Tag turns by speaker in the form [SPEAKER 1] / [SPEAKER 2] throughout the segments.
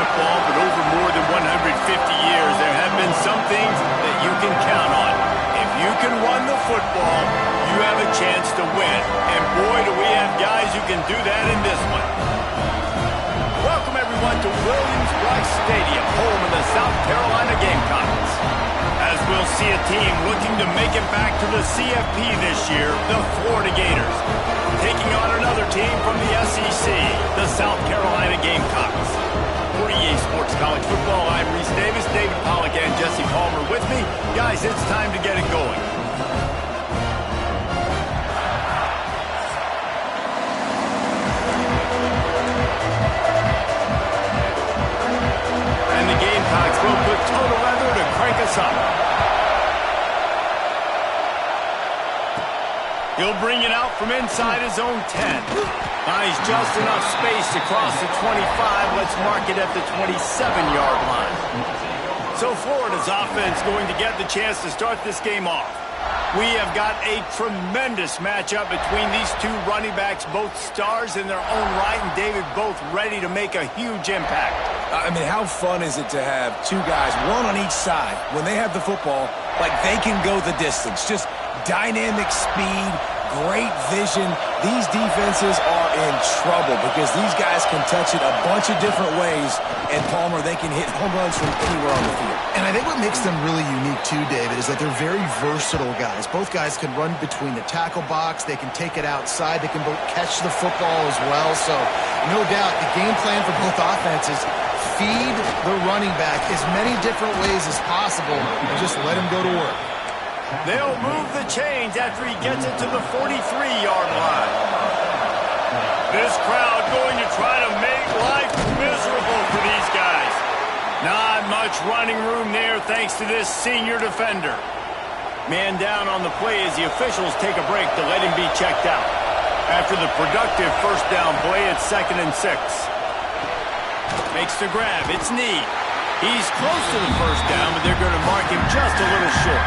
[SPEAKER 1] football, but over more than 150 years, there have been some things that you can count on. If you can run the football, you have a chance to win. And boy, do we have guys who can do that in this one. Welcome, everyone, to Williams-Brice Stadium, home of the South Carolina Gamecocks. As we'll see a team looking to make it back to the CFP this year, the Florida Gators, taking on another team from the SEC, the South Carolina Gamecocks. For EA Sports College Football, I'm Reese Davis, David Pollack, and Jesse Palmer with me. Guys, it's time to get it going. And the Gamecocks will put total leather to crank us up. He'll bring it out from inside his own 10. Buys just enough space to cross the 25. Let's mark it at the 27-yard line. So Florida's offense going to get the chance to start this game off. We have got a tremendous matchup between these two running backs, both stars in their own right, and David, both ready to make a huge impact.
[SPEAKER 2] I mean, how fun is it to have two guys, one on each side, when they have the football, like they can go the distance. Just dynamic speed, great vision. These defenses are in trouble because these guys can touch it a bunch of different ways, and Palmer, they can hit home runs from anywhere on the field.
[SPEAKER 3] And I think what makes them really unique too, David, is that they're very versatile guys. Both guys can run between the tackle box. They can take it outside. They can both catch the football as well. So no doubt the game plan for both offenses, feed the running back as many different ways as possible and just let him go to work.
[SPEAKER 1] They'll move the chains after he gets it to the 43-yard line. This crowd going to try to make life miserable for these guys. Not much running room there thanks to this senior defender. Man down on the play as the officials take a break to let him be checked out. After the productive first down play, it's 2nd and 6. Makes the grab. It's Need. He's close to the first down, but they're going to mark him just a little short.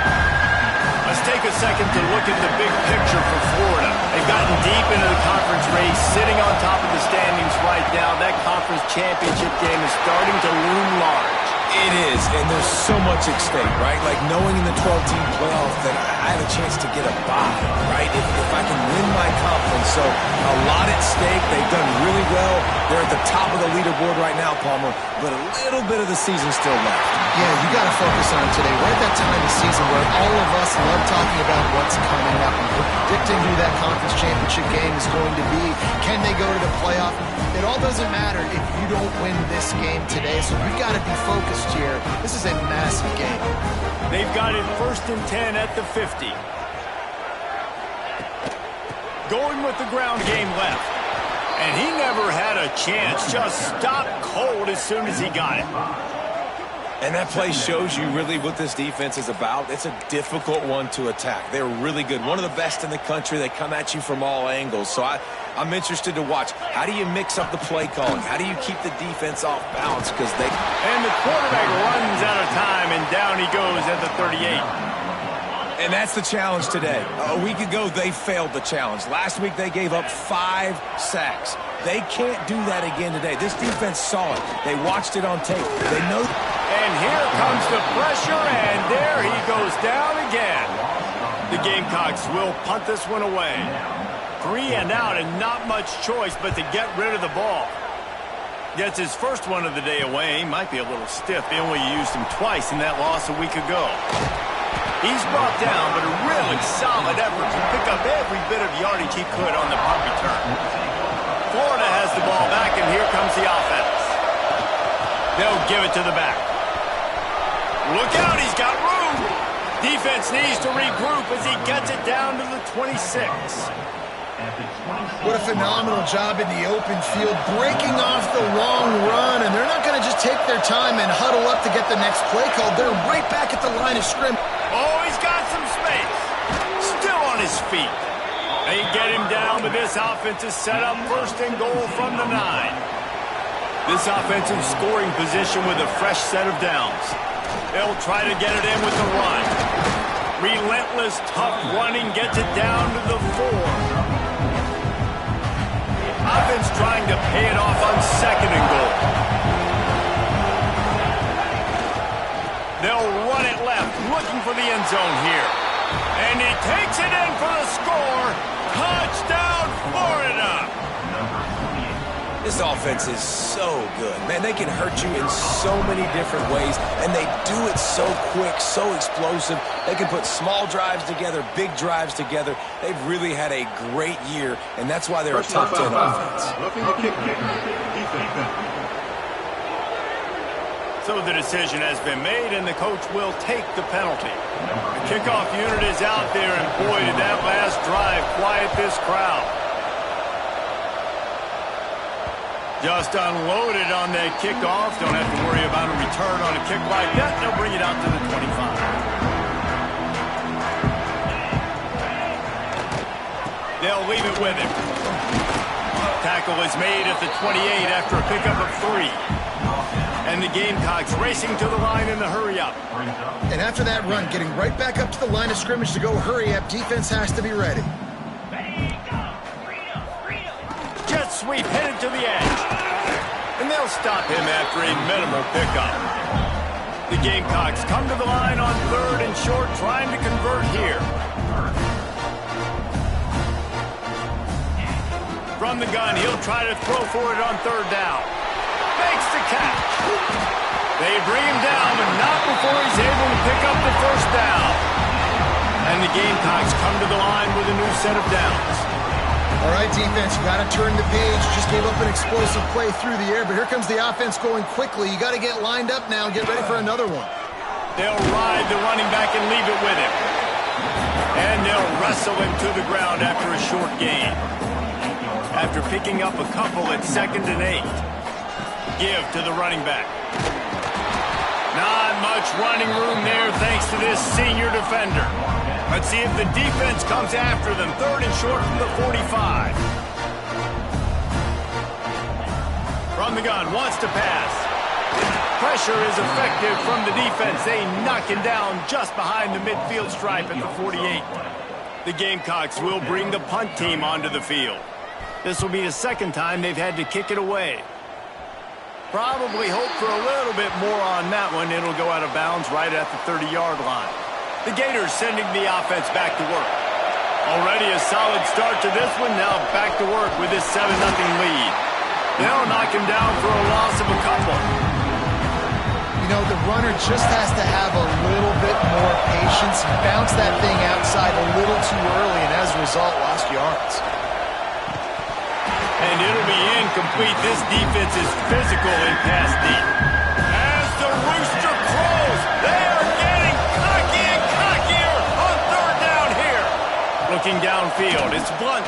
[SPEAKER 1] Let's take a second to look at the big picture for Florida. They've gotten deep into the conference race, sitting on top of the standings right now. That conference championship game is starting to loom large.
[SPEAKER 2] It is, and there's so much at stake, right? Like knowing in the 12-team playoff that I have a chance to get a bye, right? If I can win my conference. So a lot at stake. They've done really well. They're at the top of the leaderboard right now, Palmer, but a little bit of the season still left.
[SPEAKER 3] Yeah, you got to focus on today. We're at that time of the season where all of us love talking about what's coming up and predicting who that conference championship game is going to be. Can they go to the playoff? It all doesn't matter if you don't win this game today, so you've got to be focused here. This is a massive game.
[SPEAKER 1] They've got it 1st and 10 at the 50. Going with the ground game left. And he never had a chance. Just stopped cold as soon as he got it.
[SPEAKER 2] And that play shows you really what this defense is about. It's a difficult one to attack. They're really good. One of the best in the country. They come at you from all angles. So I'm interested to watch. How do you mix up the play calling? How do you keep the defense off balance?
[SPEAKER 1] And the quarterback runs out of time, and down he goes at the 38.
[SPEAKER 2] And that's the challenge today. A week ago, they failed the challenge. Last week, they gave up 5 sacks. They can't do that again today. This defense saw it. They watched it on tape. They know.
[SPEAKER 1] And here comes the pressure, and there he goes down again. The Gamecocks will punt this one away. 3 and out, and not much choice but to get rid of the ball. Gets his first one of the day away. Might be a little stiff. They only used him twice in that loss a week ago. He's brought down, but a really solid effort to pick up every bit of yardage he could on the punt return. Florida has the ball back, and here comes the offense. They'll give it to the back. Look out, he's got room. Defense needs to regroup as he gets it down to the 26.
[SPEAKER 3] What a phenomenal job in the open field, breaking off the long run, and they're not going to just take their time and huddle up to get the next play called. They're right back at the line of scrimmage.
[SPEAKER 1] Oh, he's got some space. Still on his feet. They get him down, but this offense is set up 1st and goal from the 9. This offensive scoring position with a fresh set of downs. They'll try to get it in with the run. Relentless, tough running gets it down to the 4. Offense trying to pay it off on 2nd and goal. for the end zone here. And he takes it in for the score. Touchdown, Florida!
[SPEAKER 2] This offense is so good. Man, they can hurt you in so many different ways, and they do it so quick, so explosive. They can put small drives together, big drives together. They've really had a great year, and that's why they're a top 10 offense.
[SPEAKER 1] So the decision has been made, and the coach will take the penalty. The kickoff unit is out there, and boy, did that last drive quiet this crowd. Just unloaded on that kickoff. Don't have to worry about a return on a kick like that. They'll bring it out to the 25. They'll leave it with him. Tackle is made at the 28 after a pickup of 3. And the Gamecocks racing to the line in the hurry-up.
[SPEAKER 3] And after that run, getting right back up to the line of scrimmage to go hurry-up, defense has to be ready.
[SPEAKER 1] Jet sweep headed to the edge. And they'll stop him after a minimal pickup. The Gamecocks come to the line on 3rd and short, trying to convert here. From the gun, he'll try to throw for it on 3rd down. Makes the catch. They bring him down, but not before he's able to pick up the 1st down. And the Gamecocks come to the line with a new set of downs.
[SPEAKER 3] All right, defense, you got to turn the page. Just gave up an explosive play through the air, but here comes the offense going quickly. You got to get lined up now and get ready for another one.
[SPEAKER 1] They'll ride the running back and leave it with him. And they'll wrestle him to the ground after a short gain. After picking up a couple at 2nd and 8. Give to the running back. Not much running room there thanks to this senior defender. Let's see if the defense comes after them. 3rd and short from the 45. From the gun, wants to pass. Pressure is effective from the defense. They knock him down just behind the midfield stripe at the 48. The Gamecocks will bring the punt team onto the field. This will be the 2nd time they've had to kick it away. Probably hope for a little bit more on that one. It'll go out of bounds right at the 30-yard line. The Gators sending the offense back to work. Already a solid start to this one. Now back to work with this 7-0 lead. They'll knock him down for a loss of a couple.
[SPEAKER 3] You know, the runner just has to have a little bit more patience. He bounced that thing outside a little too early, and as a result, lost yards.
[SPEAKER 1] And it'll be incomplete. This defense is physical in pass deep. As the rooster crows, they are getting cocky and cockier on 3rd down here. Looking downfield, it's Blunt.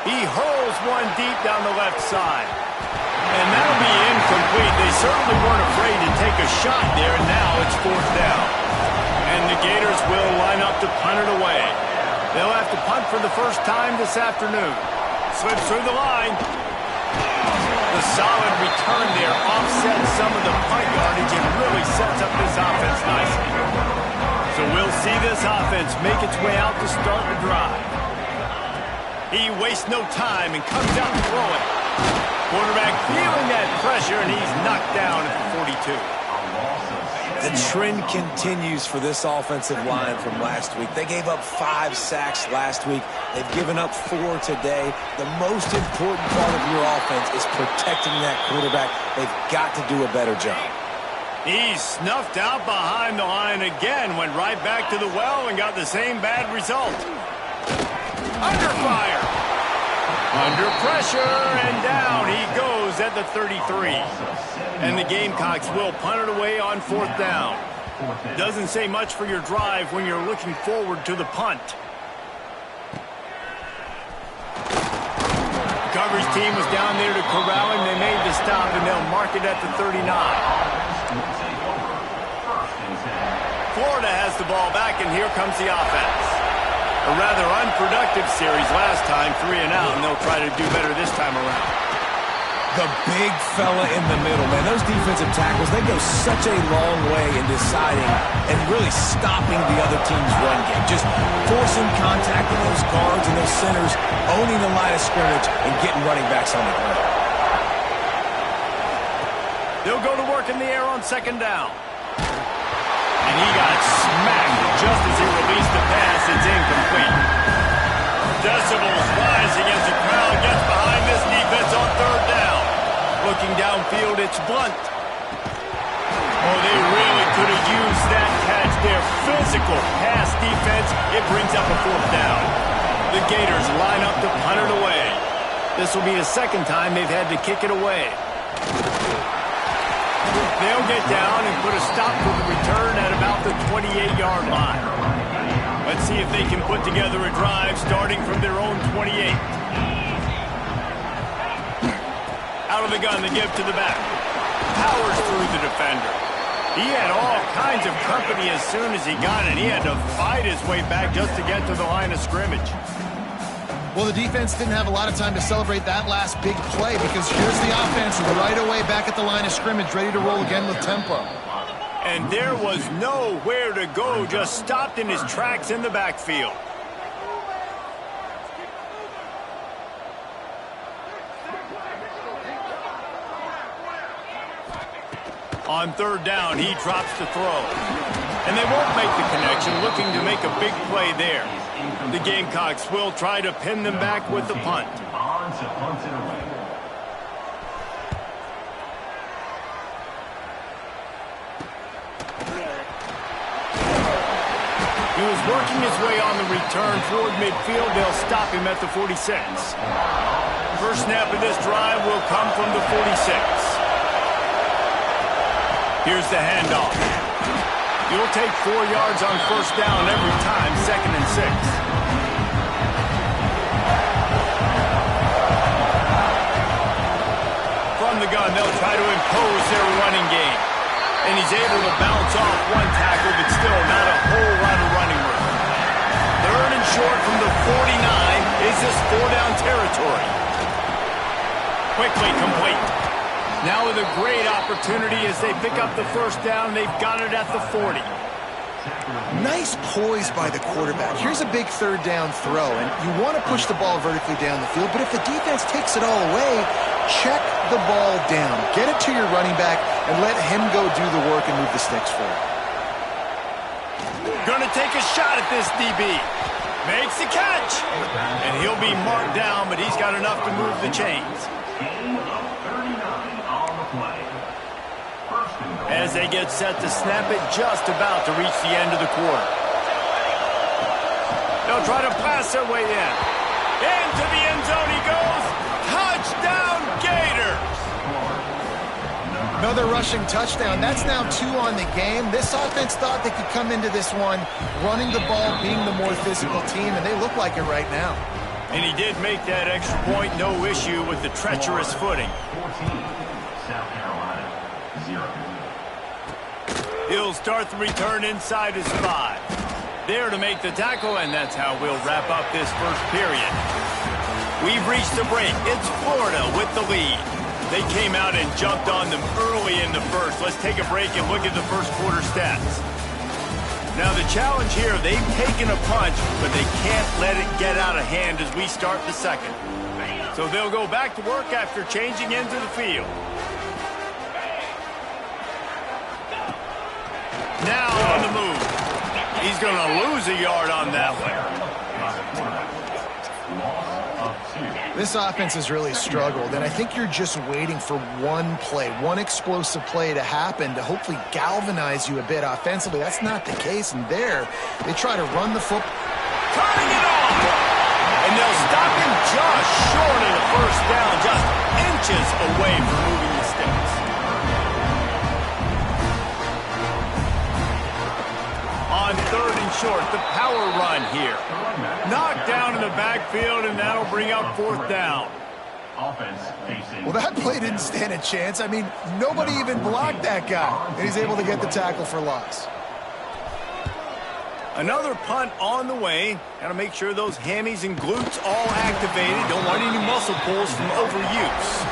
[SPEAKER 1] He hurls one deep down the left side. And that'll be incomplete. They certainly weren't afraid to take a shot there, and now it's 4th down. And the Gators will line up to punt it away. They'll have to punt for the first time this afternoon. Slips through the line. The solid return there offsets some of the punt yardage and really sets up this offense nicely. So we'll see this offense make its way out to start the drive. He wastes no time and comes out to throw it. Quarterback feeling that pressure, and he's knocked down at the 42.
[SPEAKER 2] The trend continues for this offensive line from last week. They gave up 5 sacks last week. They've given up 4 today. The most important part of your offense is protecting that quarterback. They've got to do a better job.
[SPEAKER 1] He's snuffed out behind the line again, went right back to the well and got the same bad result. Under fire. Under pressure, and down he goes at the 33. And the Gamecocks will punt it away on 4th down. Doesn't say much for your drive when you're looking forward to the punt. The coverage team was down there to corral him. They made the stop, and they'll mark it at the 39. Florida has the ball back, and here comes the offense. A rather unproductive series last time, 3 and out, and they'll try to do better this time around.
[SPEAKER 2] The big fella in the middle, man. Those defensive tackles, they go such a long way in deciding and really stopping the other team's run game. Just forcing contact with those guards and those centers, owning the line of scrimmage, and getting running backs on the ground.
[SPEAKER 1] They'll go to work in the air on 2nd down. And he got smacked just as he released the pass, it's incomplete. Decibels rising as the crowd gets behind this defense on third down. Looking downfield, it's Blunt. Oh, they really could have used that catch there. Physical pass defense. It brings up a fourth down. The Gators line up to punt it away. This will be the second time they've had to kick it away. They'll get down and put a stop to the return at about the 28-yard line. Let's see if they can put together a drive starting from their own 28. Out of the gun, the give to the back. Powers through the defender. He had all kinds of company as soon as he got it. He had to fight his way back just to get to the line of scrimmage.
[SPEAKER 3] Well, the defense didn't have a lot of time to celebrate that last big play because here's the offense right away back at the line of scrimmage, ready to roll again with tempo.
[SPEAKER 1] And there was nowhere to go, just stopped in his tracks in the backfield. On third down, he drops the throw. And they won't make the connection, looking to make a big play there. The Gamecocks will try to pin them back with the punt. He was working his way on the return toward midfield. They'll stop him at the 46. First snap of this drive will come from the 46. Here's the handoff. You'll take 4 yards on first down every time, 2nd and 6. From the gun, they'll try to impose their running game. And he's able to bounce off one tackle, but still not a whole lot of running room. Third and short from the 49. Is this 4-down territory? Quickly complete. Now with a great opportunity as they pick up the first down. They've got it at the 40.
[SPEAKER 3] Nice poise by the quarterback. Here's a big third down throw, and you want to push the ball vertically down the field, but if the defense takes it all away, check the ball down. Get it to your running back and let him go do the work and move the sticks for it.
[SPEAKER 1] Gonna take a shot at this DB. Makes the catch. And he'll be marked down, but he's got enough to move the chains. As they get set to snap it, just about to reach the end of the quarter. They'll try to pass their way in. Into the end zone he goes. Touchdown, Gators!
[SPEAKER 3] Another rushing touchdown. That's now 2 on the game. This offense thought they could come into this one running the ball, being the more physical team, and they look like it right now.
[SPEAKER 1] And he did make that extra point, no issue with the treacherous footing.
[SPEAKER 4] 14, South Carolina, 0.
[SPEAKER 1] He'll start the return inside his 5. There to make the tackle, and that's how we'll wrap up this first period. We've reached the break. It's Florida with the lead. They came out and jumped on them early in the first. Let's take a break and look at the first quarter stats. Now the challenge here, they've taken a punch, but they can't let it get out of hand as we start the second. So they'll go back to work after changing into the field. Now on the move. He's going to lose a yard on that one.
[SPEAKER 3] This offense has really struggled, and I think you're just waiting for one play, one explosive play to happen to hopefully galvanize you a bit offensively. That's not the case, and there, they try to run the football.
[SPEAKER 1] Turning it off! And they'll stop him just short of the first down, just inches away from moving the sticks. On third and short, the power run here. Knocked down in the backfield, and that'll bring up fourth down.
[SPEAKER 3] Well, that play didn't stand a chance. I mean, nobody even blocked that guy, and he's able to get the tackle for loss.
[SPEAKER 1] Another punt on the way. Got to make sure those hammies and glutes all activated. Don't want any muscle pulls from overuse.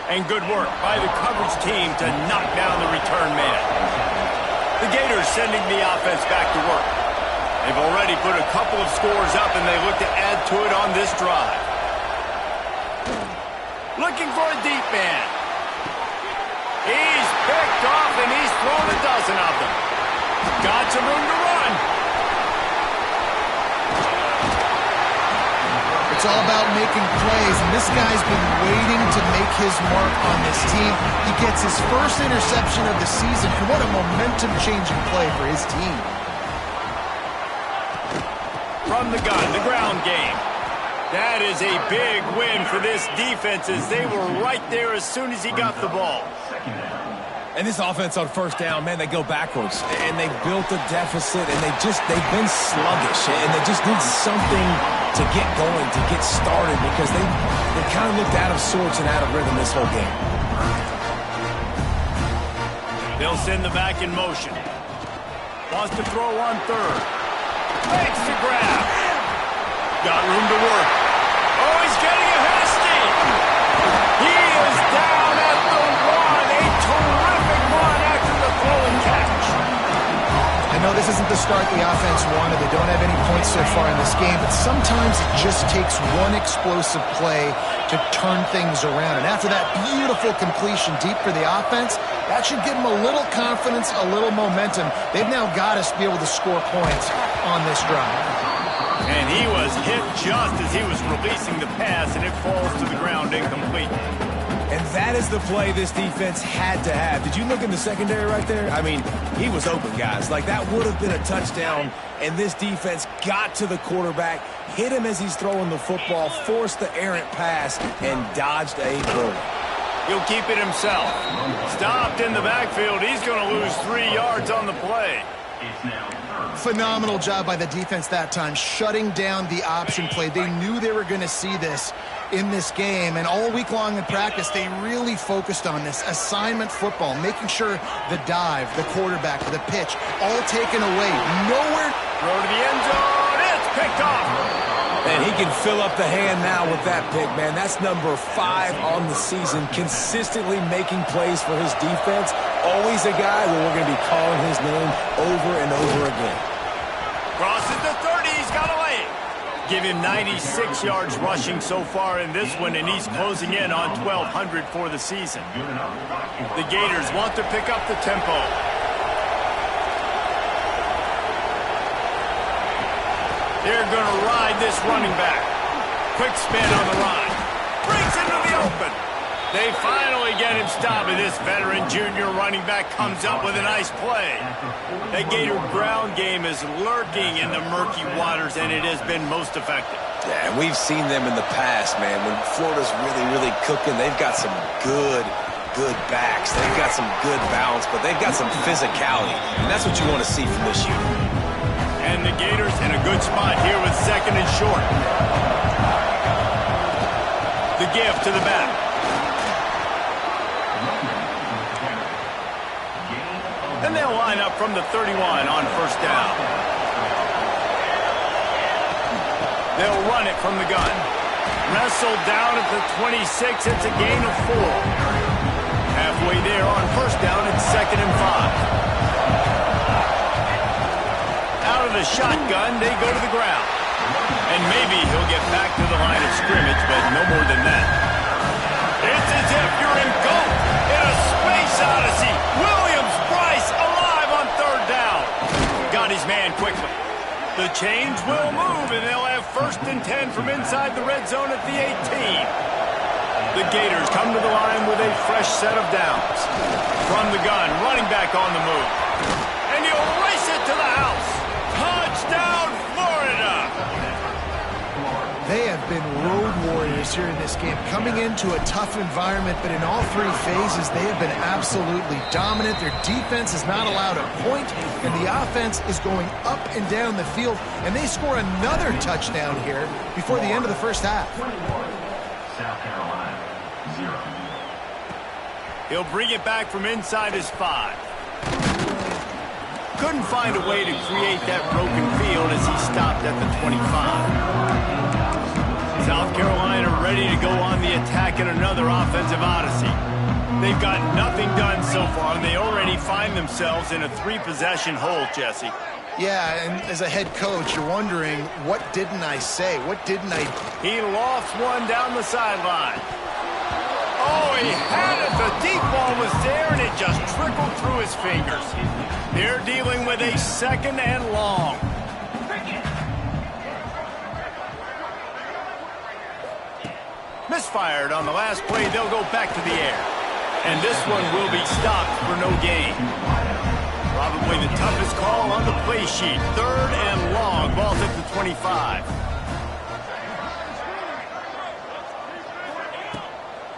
[SPEAKER 1] And good work by the coverage team to knock down the return man. The Gators sending the offense back to work. They've already put a couple of scores up, and they look to add to it on this drive. Looking for a deep man. He's picked off, and he's thrown a dozen of them. Got some room to run.
[SPEAKER 3] It's all about making plays, and this guy's been waiting to make his mark on this team. He gets his first interception of the season, and what a momentum-changing play for his team.
[SPEAKER 1] From the gun, the ground game. That is a big win for this defense as they were right there as soon as he got the ball.
[SPEAKER 2] And this offense on first down, man, they go backwards. And they've built a deficit, and they've been sluggish. And they just need something to get going, to get started, because they kind of looked out of sorts and out of rhythm this whole game.
[SPEAKER 1] They'll send the back in motion. Wants to throw on third. Makes the grab. Got room to work. Oh, he's getting ahead of steam. He is down at the one. A terrific run after the throw and catch.
[SPEAKER 3] I know this isn't the start the offense wanted. They don't have any points so far in this game, but sometimes it just takes one explosive play to turn things around. And after that beautiful completion deep for the offense, that should give them a little confidence, a little momentum. They've now got us to be able to score points on this drive.
[SPEAKER 1] And he was hit just as he was releasing the pass, and it falls to the ground incomplete.
[SPEAKER 2] And that is the play this defense had to have. Did you look in the secondary right there? I mean, he was open, guys. Like, that would have been a touchdown, and this defense got to the quarterback, hit him as he's throwing the football, forced the errant pass, and dodged a bullet.
[SPEAKER 1] He'll keep it himself. Stopped in the backfield. He's going to lose 3 yards on the play.
[SPEAKER 3] Phenomenal job by the defense that time, shutting down the option play. They knew they were going to see this in this game, and all week long in practice, they really focused on this assignment football, making sure the dive, the quarterback, the pitch, all taken away. Nowhere.
[SPEAKER 1] Throw to the end zone. It's picked off.
[SPEAKER 2] And he can fill up the hand now with that pick, man. That's number 5 on the season, consistently making plays for his defense. Always a guy where we're going to be calling his name over and over again.
[SPEAKER 1] Crosses the 30. He's got a lane. Give him 96 yards rushing so far in this one, and he's closing in on 1,200 for the season. The Gators want to pick up the tempo. They're going to ride this running back. Quick spin on the run. Breaks into the open. They finally get him stopped, and this veteran junior running back comes up with a nice play. The Gator ground game is lurking in the murky waters, and it has been most effective.
[SPEAKER 2] Yeah, and we've seen them in the past, man. When Florida's really cooking, they've got some good backs. They've got some good balance, but they've got some physicality, and that's what you want to see from this unit.
[SPEAKER 1] And the Gators in a good spot here with second and short. The give to the back. And they'll line up from the 31 on first down. They'll run it from the gun. Wrestled down at the 26. It's a gain of 4. Halfway there on first down, it's 2nd and 5. Out of the shotgun, they go to the ground. And maybe he'll get back to the line of scrimmage, but no more than that. It's as if you're engulfed in a space odyssey. Williams-Brice alive on third down. Got his man quickly. The chains will move, and they'll have 1st and 10 from inside the red zone at the 18. The Gators come to the line with a fresh set of downs. From the gun, running back on the move. And he'll race it to the house. Touchdown, Florida!
[SPEAKER 3] They have been road warriors here in this game, coming into a tough environment, but in all 3 phases, they have been absolutely dominant. Their defense is not allowed a point, and the offense is going up and down the field, and they score another touchdown here before the end of the first half.
[SPEAKER 4] South Carolina, 0.
[SPEAKER 1] He'll bring it back from inside his 5. Couldn't find a way to create that broken field as he stopped at the 25. South Carolina ready to go on the attack in another offensive odyssey. They've got nothing done so far, and they already find themselves in a 3-possession hole, Jesse.
[SPEAKER 3] Yeah, and as a head coach, you're wondering, what didn't I say? What didn't I do?
[SPEAKER 1] He lofts one down the sideline. Oh, he had it. The deep ball was there, and it just trickled through his fingers. They're dealing with a 2nd and long. Misfired on the last play. They'll go back to the air. And this one will be stopped for no gain. Probably the toughest call on the play sheet. 3rd and long. Ball's at the 25.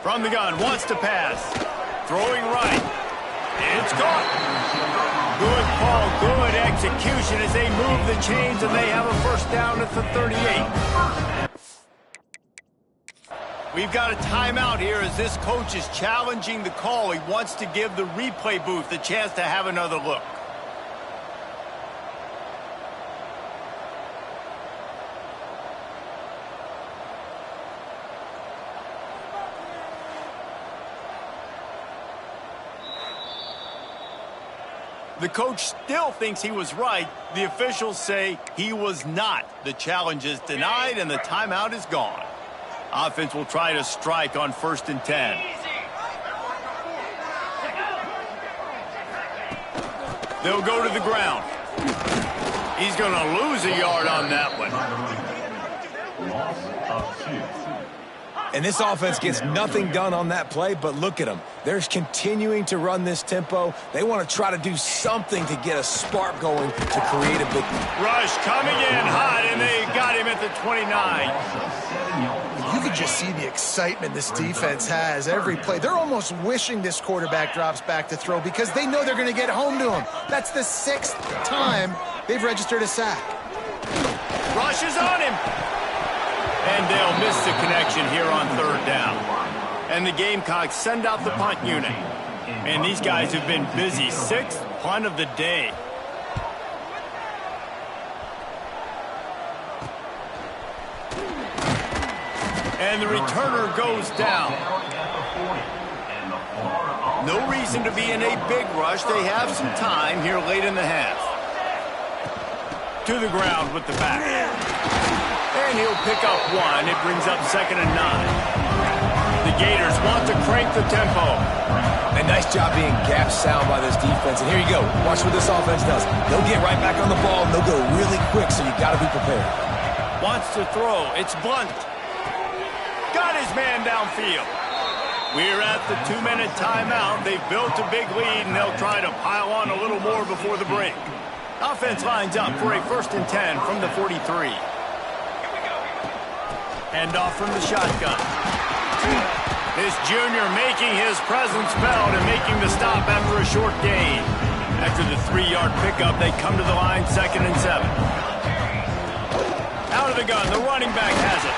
[SPEAKER 1] From the gun, wants to pass. Throwing right. It's caught. Good call, good execution as they move the chains, and they have a first down at the 38. We've got a timeout here as this coach is challenging the call. He wants to give the replay booth a chance to have another look. The coach still thinks he was right. The officials say he was not. The challenge is denied, and the timeout is gone. Offense will try to strike on 1st and 10. They'll go to the ground. He's going to lose a yard on that one.
[SPEAKER 4] Loss of 2.
[SPEAKER 2] And this offense gets nothing done on that play, but look at them. They're continuing to run this tempo. They want to try to do something to get a spark going to create a big...
[SPEAKER 1] Rush coming in hot, and they got him at the 29.
[SPEAKER 3] You can just see the excitement this defense has every play. They're almost wishing this quarterback drops back to throw because they know they're going to get home to him. That's the 6th time they've registered a sack.
[SPEAKER 1] Rush is on him. And they'll miss the connection here on 3rd down. And the Gamecocks send out the punt unit. And these guys have been busy. 6th punt of the day. And the returner goes down. No reason to be in a big rush. They have some time here late in the half. To the ground with the back. And he'll pick up 1. It brings up 2nd and 9. The Gators want to crank the tempo.
[SPEAKER 2] A nice job being gap sound by this defense. And here you go. Watch what this offense does. They'll get right back on the ball, and they'll go really quick, so you got to be prepared.
[SPEAKER 1] Wants to throw. It's Blunt. Got his man downfield. We're at the 2-minute timeout. They've built a big lead, and they'll try to pile on a little more before the break. Offense lines up for a 1st and 10 from the 43. Hand off from the shotgun. This junior making his presence felt and making the stop after a short gain. After the 3-yard pickup, they come to the line 2nd and 7. Out of the gun, the running back has it.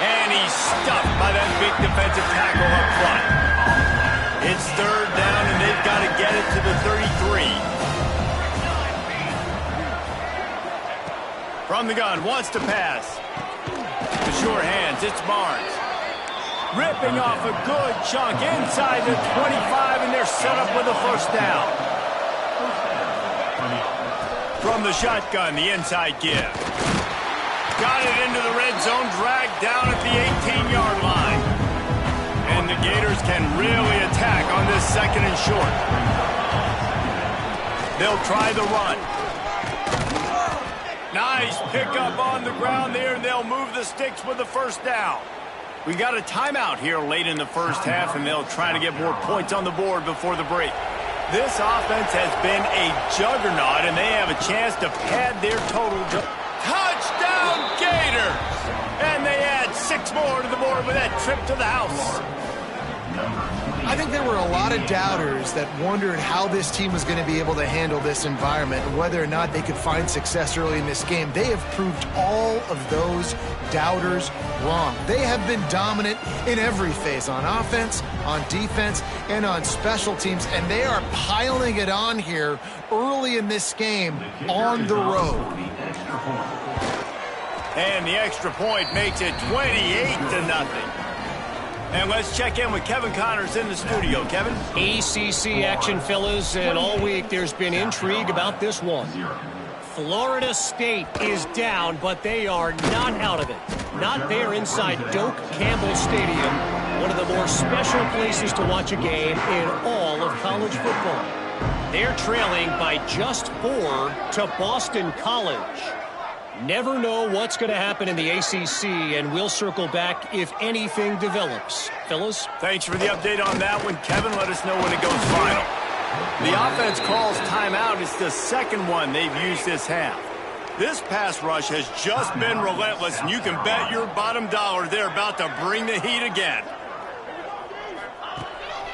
[SPEAKER 1] And he's stuffed by that big defensive tackle up front. It's 3rd down, and they've got to get it to the 33. From the gun, wants to pass. The sure hands, it's Barnes. Ripping off a good chunk inside the 25, and they're set up with a 1st down. From the shotgun, the inside give. Got it into the red zone, dragged down at the 18-yard line. And the Gators can really attack on this 2nd and short. They'll try the run. Nice pickup on the ground there, and they'll move the sticks with the 1st down. We got a timeout here late in the 1st half, and they'll try to get more points on the board before the break. This offense has been a juggernaut, and they have a chance to pad their total. Touchdown, Gators! And they add 6 more to the board with that trip to the house.
[SPEAKER 3] I think there were a lot of doubters that wondered how this team was going to be able to handle this environment and whether or not they could find success early in this game. They have proved all of those doubters wrong. They have been dominant in every phase, on offense, on defense, and on special teams, and they are piling it on here early in this game on the road.
[SPEAKER 1] And the extra point makes it 28-0. And let's check in with Kevin Connors in the studio. Kevin?
[SPEAKER 5] ACC action, fellas, and all week there's been intrigue about this one. Florida State is down, but they are not out of it. Not there inside Doak Campbell Stadium, one of the more special places to watch a game in all of college football. They're trailing by just 4 to Boston College. Never know what's going to happen in the ACC, and we'll circle back if anything develops. Fellas?
[SPEAKER 1] Thanks for the update on that one, Kevin. Let us know when it goes final. The offense calls timeout. It's the second one they've used this half. This pass rush has just been relentless, and you can bet your bottom dollar they're about to bring the heat again.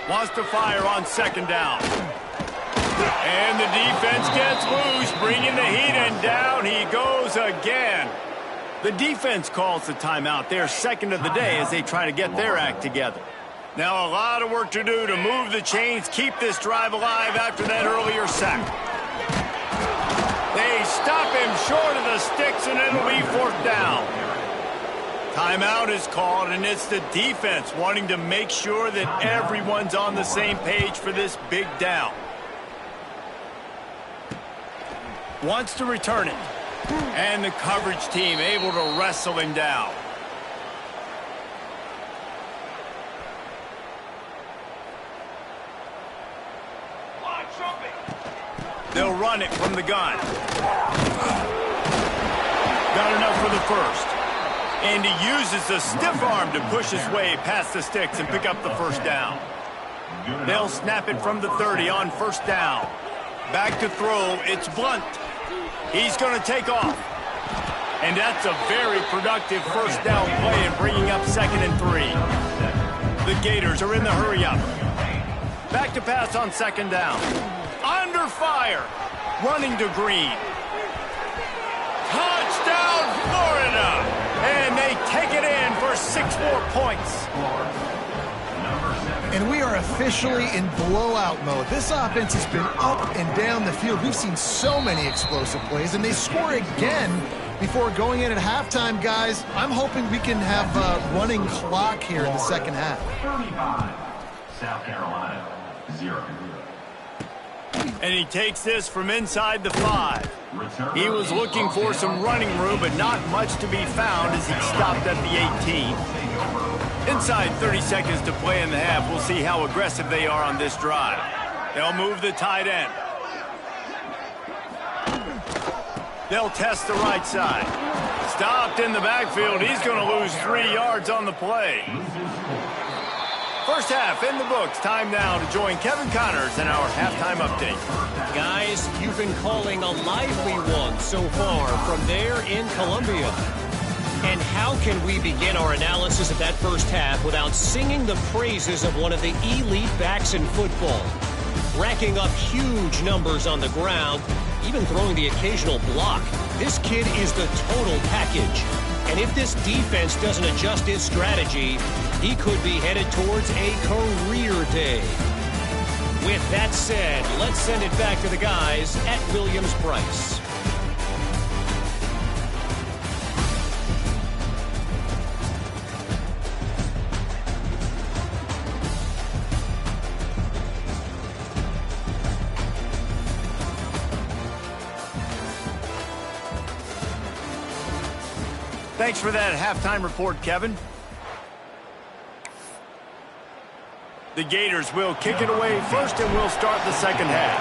[SPEAKER 1] Wants to fire on second down. And the defense gets loose, bringing the heat, and down he goes again. The defense calls the timeout. They're second of the day as they try to get their act together. Now a lot of work to do to move the chains, keep this drive alive after that earlier sack. They stop him short of the sticks, and it'll be fourth down. Timeout is called, and it's the defense wanting to make sure that everyone's on the same page for this big down. Wants to return it. And the coverage team able to wrestle him down. They'll run it from the gun. Got enough for the first. And he uses the stiff arm to push his way past the sticks and pick up the first down. They'll snap it from the 30 on first down. Back to throw. It's Blunt. He's going to take off. And that's a very productive first down play and bringing up 2nd and 3. The Gators are in the hurry-up. Back to pass on second down. Under fire. Running to Green. Touchdown, Florida! And they take it in for 6 more points.
[SPEAKER 3] And we are officially in blowout mode. This offense has been up and down the field. We've seen so many explosive plays, and they score again before going in at halftime, guys. I'm hoping we can have a running clock here in the second half.
[SPEAKER 4] 35, South Carolina, 0.
[SPEAKER 1] And he takes this from inside the 5. He was looking for some running room, but not much to be found as he stopped at the 18. Inside 30 seconds to play in the half. We'll see how aggressive they are on this drive. They'll move the tight end. They'll test the right side. Stopped in the backfield. He's going to lose 3 yards on the play. First half in the books. Time now to join Kevin Connors in our halftime update.
[SPEAKER 5] Guys, you've been calling a lively one so far from there in Columbia. And how can we begin our analysis of that first half without singing the praises of one of the elite backs in football? Racking up huge numbers on the ground, even throwing the occasional block. This kid is the total package. And if this defense doesn't adjust its strategy, he could be headed towards a career day. With that said, let's send it back to the guys at Williams-Brice.
[SPEAKER 1] Thanks for that halftime report, Kevin. The Gators will kick it away first, and we'll start the second half.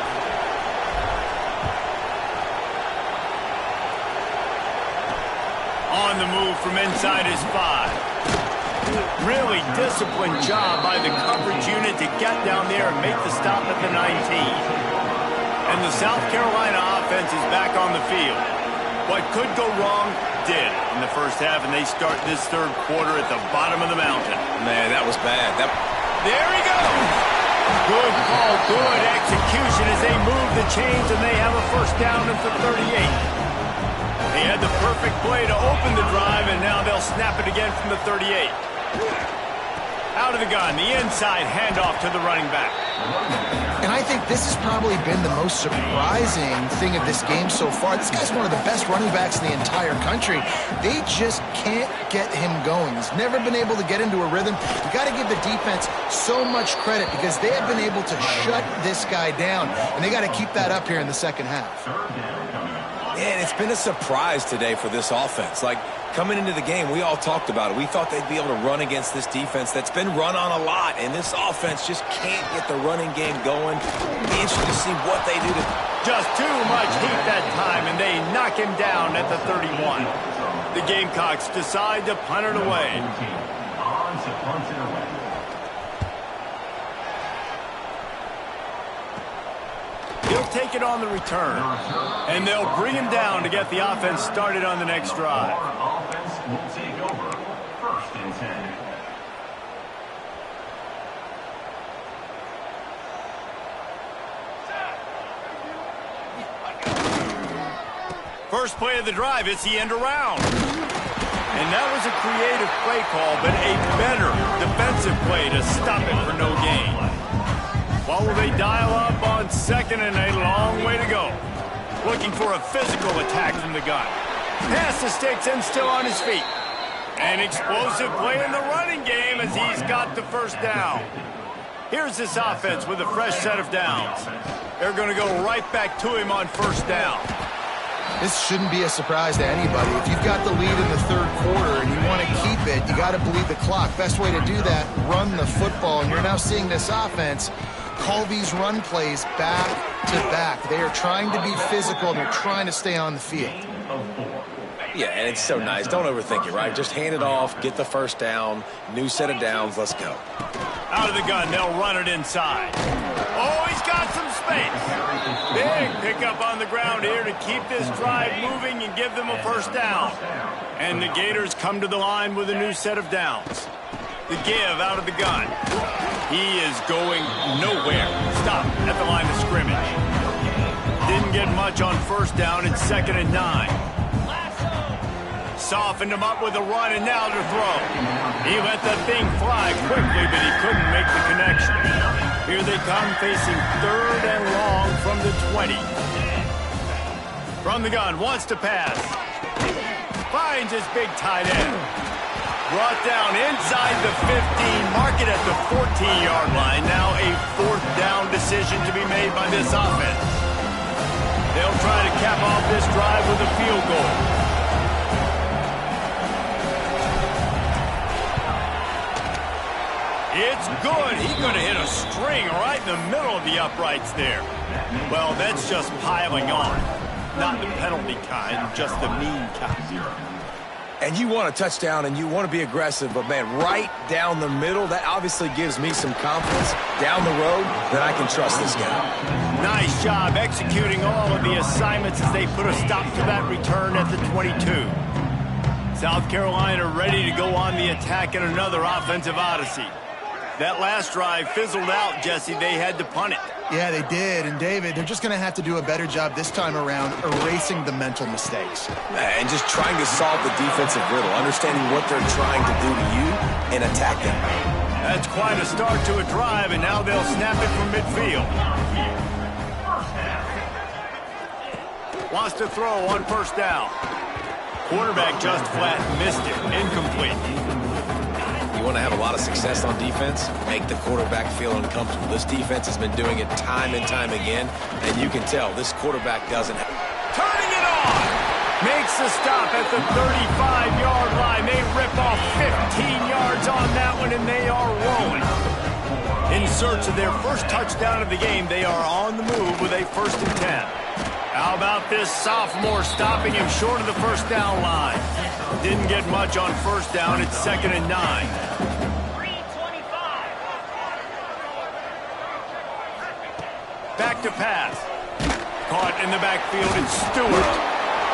[SPEAKER 1] On the move from inside his 5. Really disciplined job by the coverage unit to get down there and make the stop at the 19. And the South Carolina offense is back on the field. What could go wrong did in the first half, and they start this third quarter at the bottom of the mountain.
[SPEAKER 2] Man, that was bad.
[SPEAKER 1] There he goes. Good call, good execution as they move the chains, and they have a first down at the 38. He had the perfect play to open the drive, and now they'll snap it again from the 38. Out of the gun, the inside handoff to the running back.
[SPEAKER 3] And I think this has probably been the most surprising thing of this game so far. This guy's one of the best running backs in the entire country. They just can't get him going. He's never been able to get into a rhythm. You got to give the defense so much credit because they have been able to shut this guy down, and they got to keep that up here in the second half.
[SPEAKER 2] Man, it's been a surprise today for this offense. Like, Coming into the game, we all talked about it. We thought they'd be able to run against this defense that's been run on a lot, and this offense just can't get the running game going. Be interested to see what they do to...
[SPEAKER 1] Just too much heat that time, and they knock him down at the 31. The Gamecocks decide to punt it away.
[SPEAKER 4] On to punt it away.
[SPEAKER 1] He'll take it on the return, and they'll bring him down to get the offense started on the next drive.
[SPEAKER 4] Our offense will take over. 1st and 10.
[SPEAKER 1] First play of the drive, it's the end around. And that was a creative play call, but a better defensive play to stop it for no gain. What will they dial up on 2nd and a long way to go? Looking for a physical attack from the gun. Pass the sticks and still on his feet. An explosive play in the running game as he's got the first down. Here's this offense with a fresh set of downs. They're going to go right back to him on 1st down.
[SPEAKER 3] This shouldn't be a surprise to anybody. If you've got the lead in the 3rd quarter and you want to keep it, you got to bleed the clock. Best way to do that, run the football. And you're now seeing this offense call these run plays back to back. They are trying to be physical, and they're trying to stay on the field.
[SPEAKER 2] Yeah, and it's so nice. Don't overthink it, right? Just hand it off, get the first down, new set of downs, let's go.
[SPEAKER 1] Out of the gun, they'll run it inside. Oh, he's got some space. Big pickup on the ground here to keep this drive moving and give them a first down. And the Gators come to the line with a new set of downs. The give out of the gun. He is going nowhere. Stop at the line of scrimmage. Didn't get much on 1st down. It's 2nd and 9. Softened him up with a run, and now to throw. He let the thing fly quickly, but he couldn't make the connection. Here they come, facing 3rd and long from the 20. From the gun, wants to pass. Finds his big tight end. Brought down inside the 15, mark it at the 14-yard line. Now a 4th down decision to be made by this offense. They'll try to cap off this drive with a field goal. It's good. He's going to hit a string right in the middle of the uprights there. Well, that's just piling on. Not the penalty kind, just the mean kind.
[SPEAKER 2] And you want a touchdown and you want to be aggressive, but, man, right down the middle, that obviously gives me some confidence down the road that I can trust this guy.
[SPEAKER 1] Nice job executing all of the assignments as they put a stop to that return at the 22. South Carolina ready to go on the attack in another offensive odyssey. That last drive fizzled out, Jesse. They had to punt it.
[SPEAKER 3] Yeah, they did. And, David, they're just going to have to do a better job this time around erasing the mental mistakes.
[SPEAKER 2] And just trying to solve the defensive riddle, understanding what they're trying to do to you and attack them.
[SPEAKER 1] That's quite a start to a drive, and now they'll snap it from midfield. Wants to throw on 1st down. Quarterback just flat missed it. Incomplete.
[SPEAKER 2] You want to have a lot of success on defense? Make the quarterback feel uncomfortable. This defense has been doing it time and time again, and you can tell this quarterback doesn't have...
[SPEAKER 1] Turning it on! Makes the stop at the 35-yard line. They rip off 15 yards on that one, and they are rolling. In search of their first touchdown of the game, they are on the move with a 1st and 10. How about this sophomore stopping him short of the 1st down line? Didn't get much on 1st down. It's 2nd and 9. Back to pass. Caught in the backfield. It's Stewart.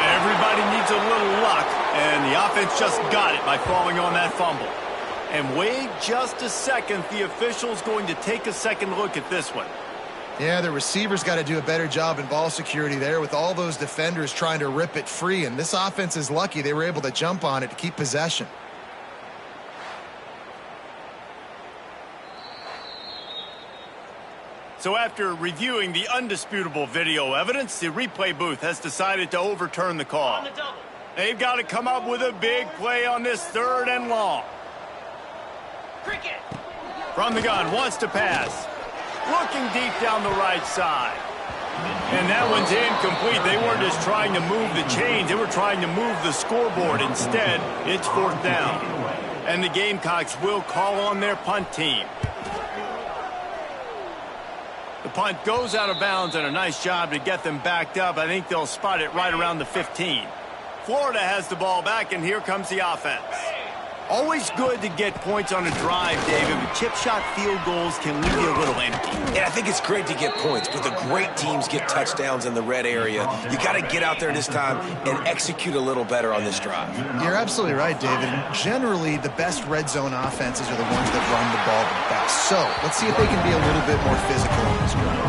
[SPEAKER 1] Everybody needs a little luck, and the offense just got it by falling on that fumble. And wait just a second. The official's going to take a second look at this one.
[SPEAKER 3] Yeah, the receivers got to do a better job in ball security there with all those defenders trying to rip it free. And this offense is lucky they were able to jump on it to keep possession.
[SPEAKER 1] So after reviewing the undisputable video evidence, the replay booth has decided to overturn the call. They've got to come up with a big play on this 3rd and long. From the gun, wants to pass. Looking deep down the right side. And that one's incomplete. They weren't just trying to move the chains. They were trying to move the scoreboard. Instead, it's 4th down. And the Gamecocks will call on their punt team. The punt goes out of bounds, and a nice job to get them backed up. I think they'll spot it right around the 15. Florida has the ball back, and here comes the offense. Always good to get points on a drive, David, but chip shot field goals can leave you a little empty.
[SPEAKER 2] And I think it's great to get points, but the great teams get touchdowns in the red area. You got to get out there this time and execute a little better on this drive.
[SPEAKER 3] You're absolutely right, David. Generally, the best red zone offenses are the ones that run the ball the best. So let's see if they can be a little bit more physical in this drive.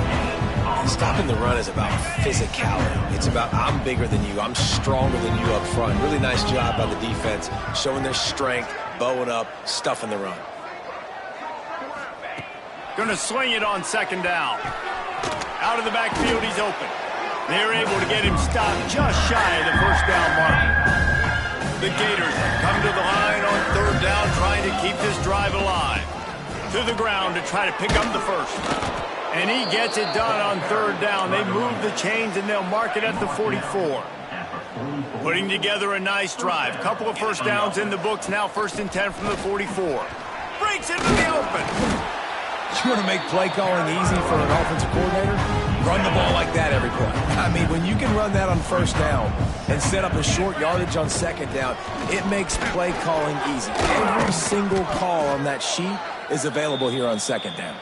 [SPEAKER 2] Stopping the run is about physicality. It's about I'm bigger than you. I'm stronger than you up front. Really nice job by the defense, showing their strength, bowing up, stuffing the run.
[SPEAKER 1] Going to swing it on 2nd down. Out of the backfield, he's open. They're able to get him stopped just shy of the 1st down mark. The Gators come to the line on 3rd down, trying to keep this drive alive. To the ground to try to pick up the first. And he gets it done on 3rd down. They move the chains, and they'll mark it at the 44. Putting together a nice drive. Couple of 1st downs in the books. Now 1st and 10 from the 44. Breaks into the open.
[SPEAKER 2] You want to make play calling easy for an offensive coordinator? Run the ball like that every play. I mean, when you can run that on 1st down and set up a short yardage on 2nd down, it makes play calling easy. Every single call on that sheet is available here on 2nd down.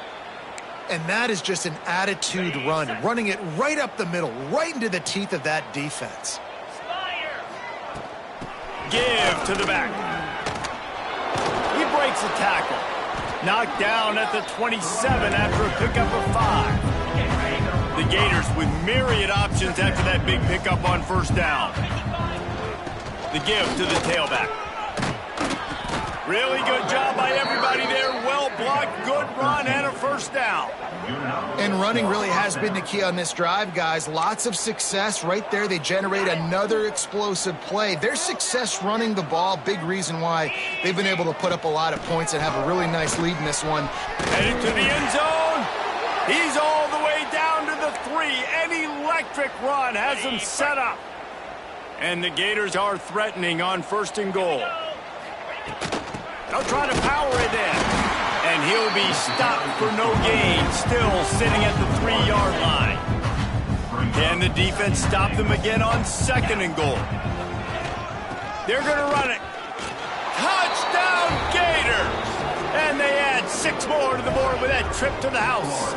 [SPEAKER 3] And that is just an attitude run, running it right up the middle, right into the teeth of that defense.
[SPEAKER 1] Give to the back. He breaks a tackle. Knocked down at the 27 after a pickup of 5. The Gators with myriad options after that big pickup on 1st down. The give to the tailback. Really good job by everybody there. Well blocked, good run, and a 1st down.
[SPEAKER 3] And running really has been the key on this drive, guys. Lots of success right there. They generate another explosive play. Their success running the ball, big reason why they've been able to put up a lot of points and have a really nice lead in this one.
[SPEAKER 1] Headed to the end zone. He's all the way down to the 3. An electric run has him set up. And the Gators are threatening on 1st and goal. They'll try to power it in. And he'll be stopped for no gain, still sitting at the 3-yard line. Can the defense stop them again on 2nd and goal? They're going to run it. Touchdown, Gators! And they add 6 more to the board with that trip to the house.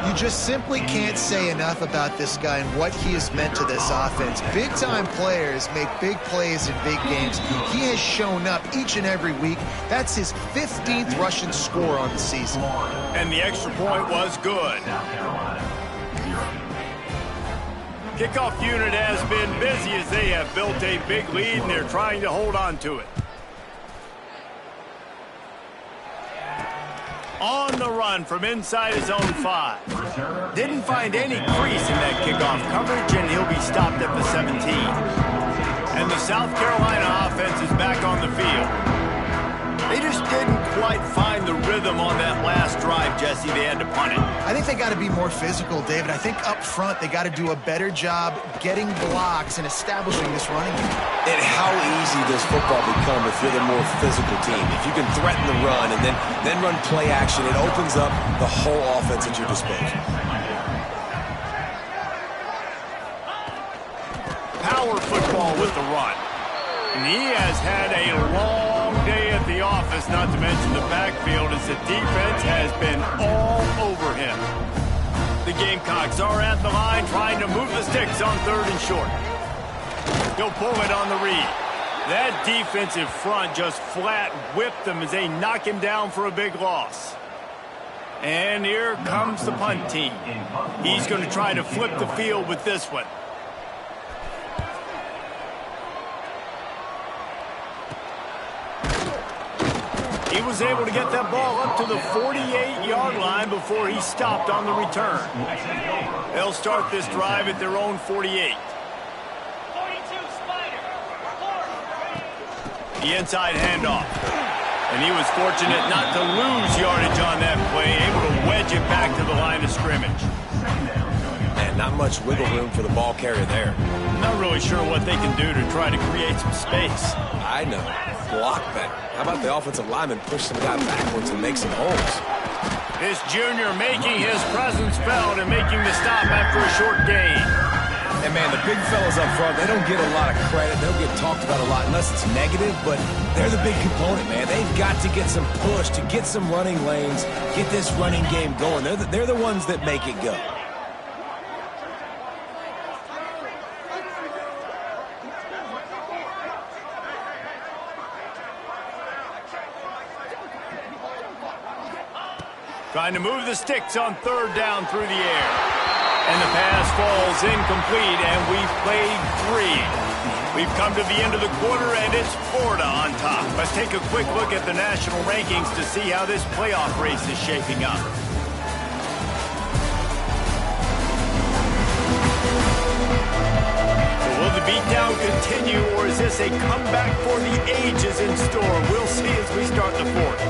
[SPEAKER 3] You just simply can't say enough about this guy and what he has meant to this offense. Big-time players make big plays in big games. He has shown up each and every week. That's his 15th rushing score on the season.
[SPEAKER 1] And the extra point was good. Kickoff unit has been busy as they have built a big lead, and they're trying to hold on to it. On the run from inside his own 5. Didn't find any crease in that kickoff coverage, and he'll be stopped at the 17. And the South Carolina offense is back on the field. They just didn't quite find the rhythm on that last drive, Jesse. They had to punt it.
[SPEAKER 3] I think they got to be more physical, David. I think up front they got to do a better job getting blocks and establishing this running game.
[SPEAKER 2] And how easy does football become if you're the more physical team? If you can threaten the run and then run play action, it opens up the whole offense at your disposal.
[SPEAKER 1] Power football with the run. And he has had a long day at the office, not to mention the backfield, as the defense has been all over him. The Gamecocks are at the line trying to move the sticks on 3rd and short. He'll pull it on the read. That defensive front just flat whipped them as they knock him down for a big loss. And here comes the punt team. He's going to try to flip the field with this one. He was able to get that ball up to the 48-yard line before he stopped on the return. They'll start this drive at their own 48. The inside handoff. And he was fortunate not to lose yardage on that play, able to wedge it back to the line of scrimmage.
[SPEAKER 2] And not much wiggle room for the ball carrier there.
[SPEAKER 1] Not really sure what they can do to try to create some space.
[SPEAKER 2] I know. Block that. How about the offensive lineman push some guy backwards and make some holes?
[SPEAKER 1] This junior making his presence felt and making the stop after a short gain.
[SPEAKER 2] And, man, the big fellas up front, they don't get a lot of credit. They don't get talked about a lot unless it's negative, but they're the big component, man. They've got to get some push, to get some running lanes, get this running game going. They're the ones that make it go.
[SPEAKER 1] Trying to move the sticks on third down through the air. And the pass falls incomplete, and we've played 3. We've come to the end of the quarter, and it's Florida on top. Let's take a quick look at the national rankings to see how this playoff race is shaping up. So will the beatdown continue, or is this a comeback for the ages in store? We'll see as we start the fourth.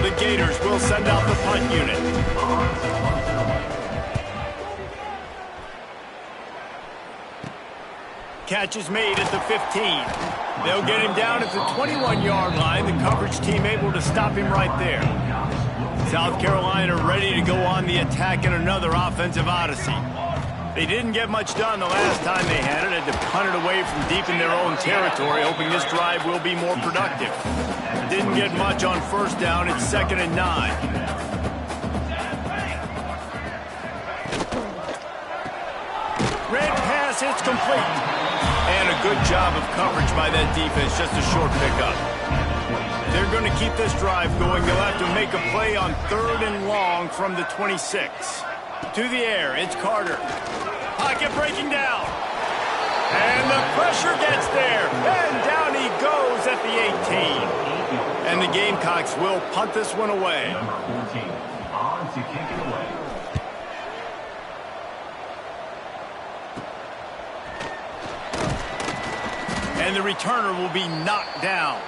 [SPEAKER 1] The Gators will send out the punt unit. Catch is made at the 15. They'll get him down at the 21-yard line. The coverage team able to stop him right there. South Carolina ready to go on the attack in another offensive odyssey. They didn't get much done the last time they had it. Had to punt it away from deep in their own territory, hoping this drive will be more productive. Didn't get much on first down. It's 2nd and 9. Red pass, it's complete. And a good job of coverage by that defense. Just a short pickup. They're going to keep this drive going. They'll have to make a play on 3rd and long from the 26. To the air, it's Carter. Pocket breaking down. And the pressure gets there. And down he goes at the 18. And the Gamecocks will punt this one away.
[SPEAKER 4] Number 14, on to kick it away.
[SPEAKER 1] And the returner will be knocked down.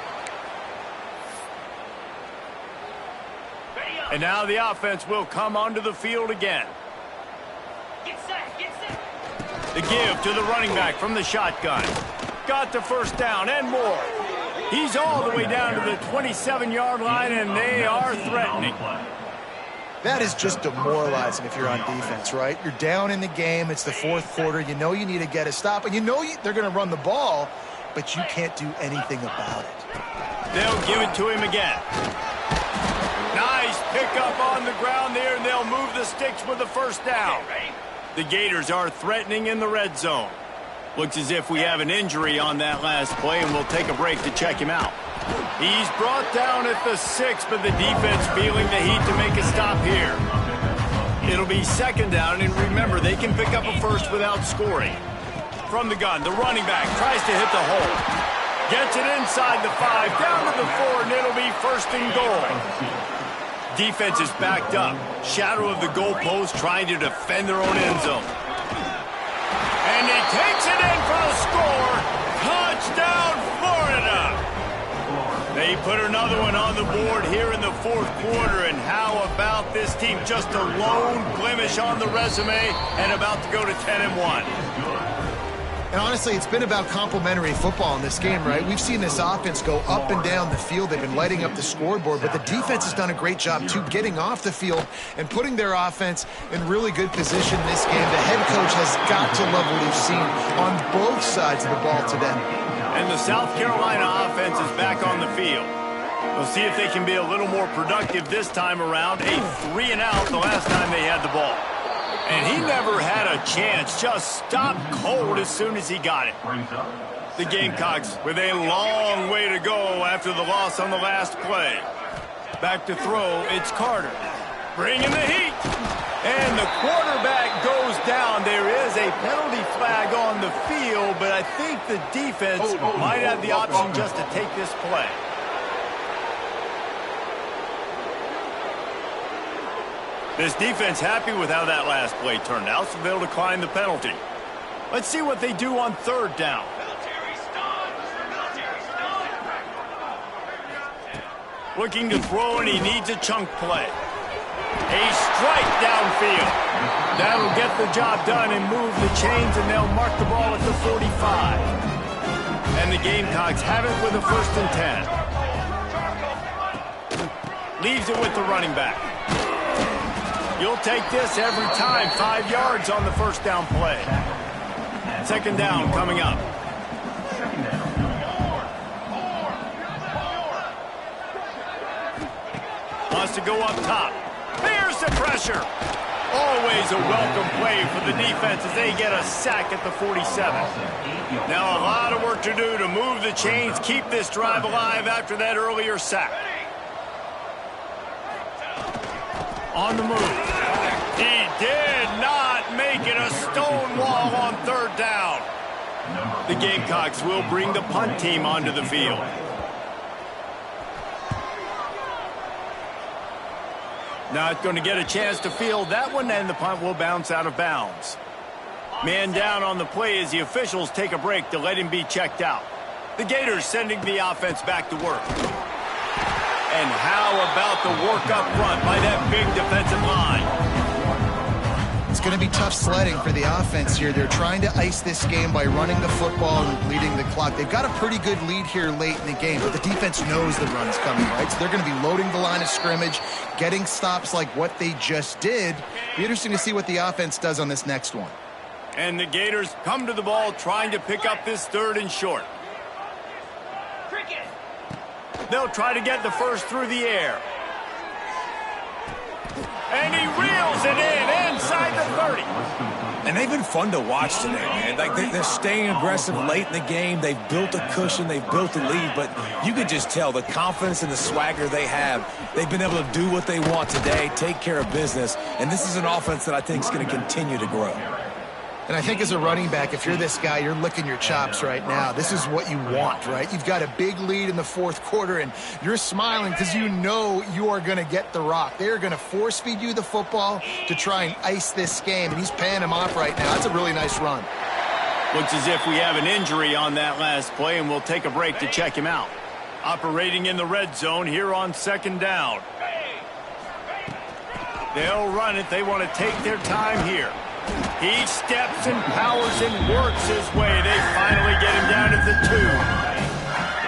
[SPEAKER 1] And now the offense will come onto the field again.
[SPEAKER 6] Get set, get set.
[SPEAKER 1] The give to the running back from the shotgun. Got the first down and more. He's all the way down to the 27-yard line, and they are threatening.
[SPEAKER 3] That is just demoralizing if you're on defense, right? You're down in the game. It's the 4th quarter. You know you need to get a stop, and you know they're going to run the ball, but you can't do anything about it.
[SPEAKER 1] They'll give it to him again. Nice pickup on the ground there, and they'll move the sticks with the first down. The Gators are threatening in the red zone. Looks as if we have an injury on that last play, and we'll take a break to check him out. He's brought down at the 6, but the defense feeling the heat to make a stop here. It'll be 2nd down, and remember, they can pick up a first without scoring. From the gun, the running back tries to hit the hole. Gets it inside the 5, down to the 4, and it'll be 1st and goal. Defense is backed up. Shadow of the goalpost trying to defend their own end zone. And he takes it in for the score. Touchdown, Florida. They put another one on the board here in the 4th quarter. And how about this team? Just a lone blemish on the resume and about to go to 10-1.
[SPEAKER 3] And honestly, it's been about complementary football in this game, right? We've seen this offense go up and down the field. They've been lighting up the scoreboard, but the defense has done a great job, too, getting off the field and putting their offense in really good position in this game. The head coach has got to love what he's seen on both sides of the ball today.
[SPEAKER 1] And the South Carolina offense is back on the field. We'll see if they can be a little more productive this time around. A 3-and-out the last time they had the ball. And he never had a chance, just stopped cold as soon as he got it. The Gamecocks with a long way to go after the loss on the last play. Back to throw, it's Carter. Bringing the heat. And the quarterback goes down. There is a penalty flag on the field, but I think the defense might have the option just to take this play. This defense happy with how that last play turned out, so they'll decline the penalty. Let's see what they do on third down. Looking to throw, and he needs a chunk play. A strike downfield. That'll get the job done and move the chains, and they'll mark the ball at the 45. And the Gamecocks have it with a 1st and 10. Leaves it with the running back. You'll take this every time. 5 yards on the 1st down play. 2nd down coming up. Wants to go up top. There's the pressure. Always a welcome play for the defense as they get a sack at the 47. Now a lot of work to do to move the chains, keep this drive alive after that earlier sack. On the move. He did not make it a stone wall on 3rd down. The Gamecocks will bring the punt team onto the field. Not going to get a chance to field that one, and the punt will bounce out of bounds. Man down on the play as the officials take a break to let him be checked out. The Gators sending the offense back to work. And how about the work up front by that big defensive line?
[SPEAKER 3] It's going to be tough sledding for the offense here. They're trying to ice this game by running the football and leading the clock. They've got a pretty good lead here late in the game, but the defense knows the run's coming, right? So they're going to be loading the line of scrimmage, getting stops like what they just did. Be interesting to see what the offense does on this next one.
[SPEAKER 1] And the Gators come to the ball trying to pick up this 3rd and short. They'll try to get the first through the air. And he reels it in inside the 30.
[SPEAKER 2] And they've been fun to watch today, man. Like they're staying aggressive late in the game. They've built a cushion. They've built a lead. But you can just tell the confidence and the swagger they have. They've been able to do what they want today, take care of business. And this is an offense that I think is going to continue to grow.
[SPEAKER 3] And I think as a running back, if you're this guy, you're licking your chops right now. This is what you want, right? You've got a big lead in the 4th quarter, and you're smiling because you know you are going to get the rock. They're going to force feed you the football to try and ice this game, and he's paying him off right now. That's a really nice run.
[SPEAKER 1] Looks as if we have an injury on that last play, and we'll take a break to check him out. Operating in the red zone here on 2nd down. They'll run it. They want to take their time here. He steps and powers and works his way. They finally get him down at the 2.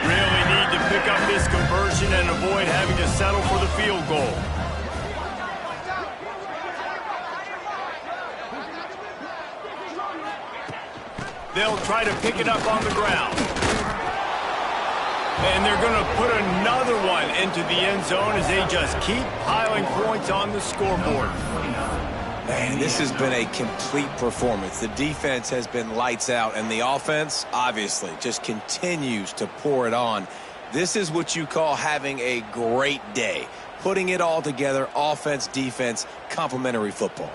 [SPEAKER 1] Really need to pick up this conversion and avoid having to settle for the field goal. They'll try to pick it up on the ground. And they're going to put another one into the end zone as they just keep piling points on the scoreboard.
[SPEAKER 2] Man, this has been a complete performance. The defense has been lights out, and the offense, obviously, just continues to pour it on. This is what you call having a great day. Putting it all together, offense, defense, complementary football.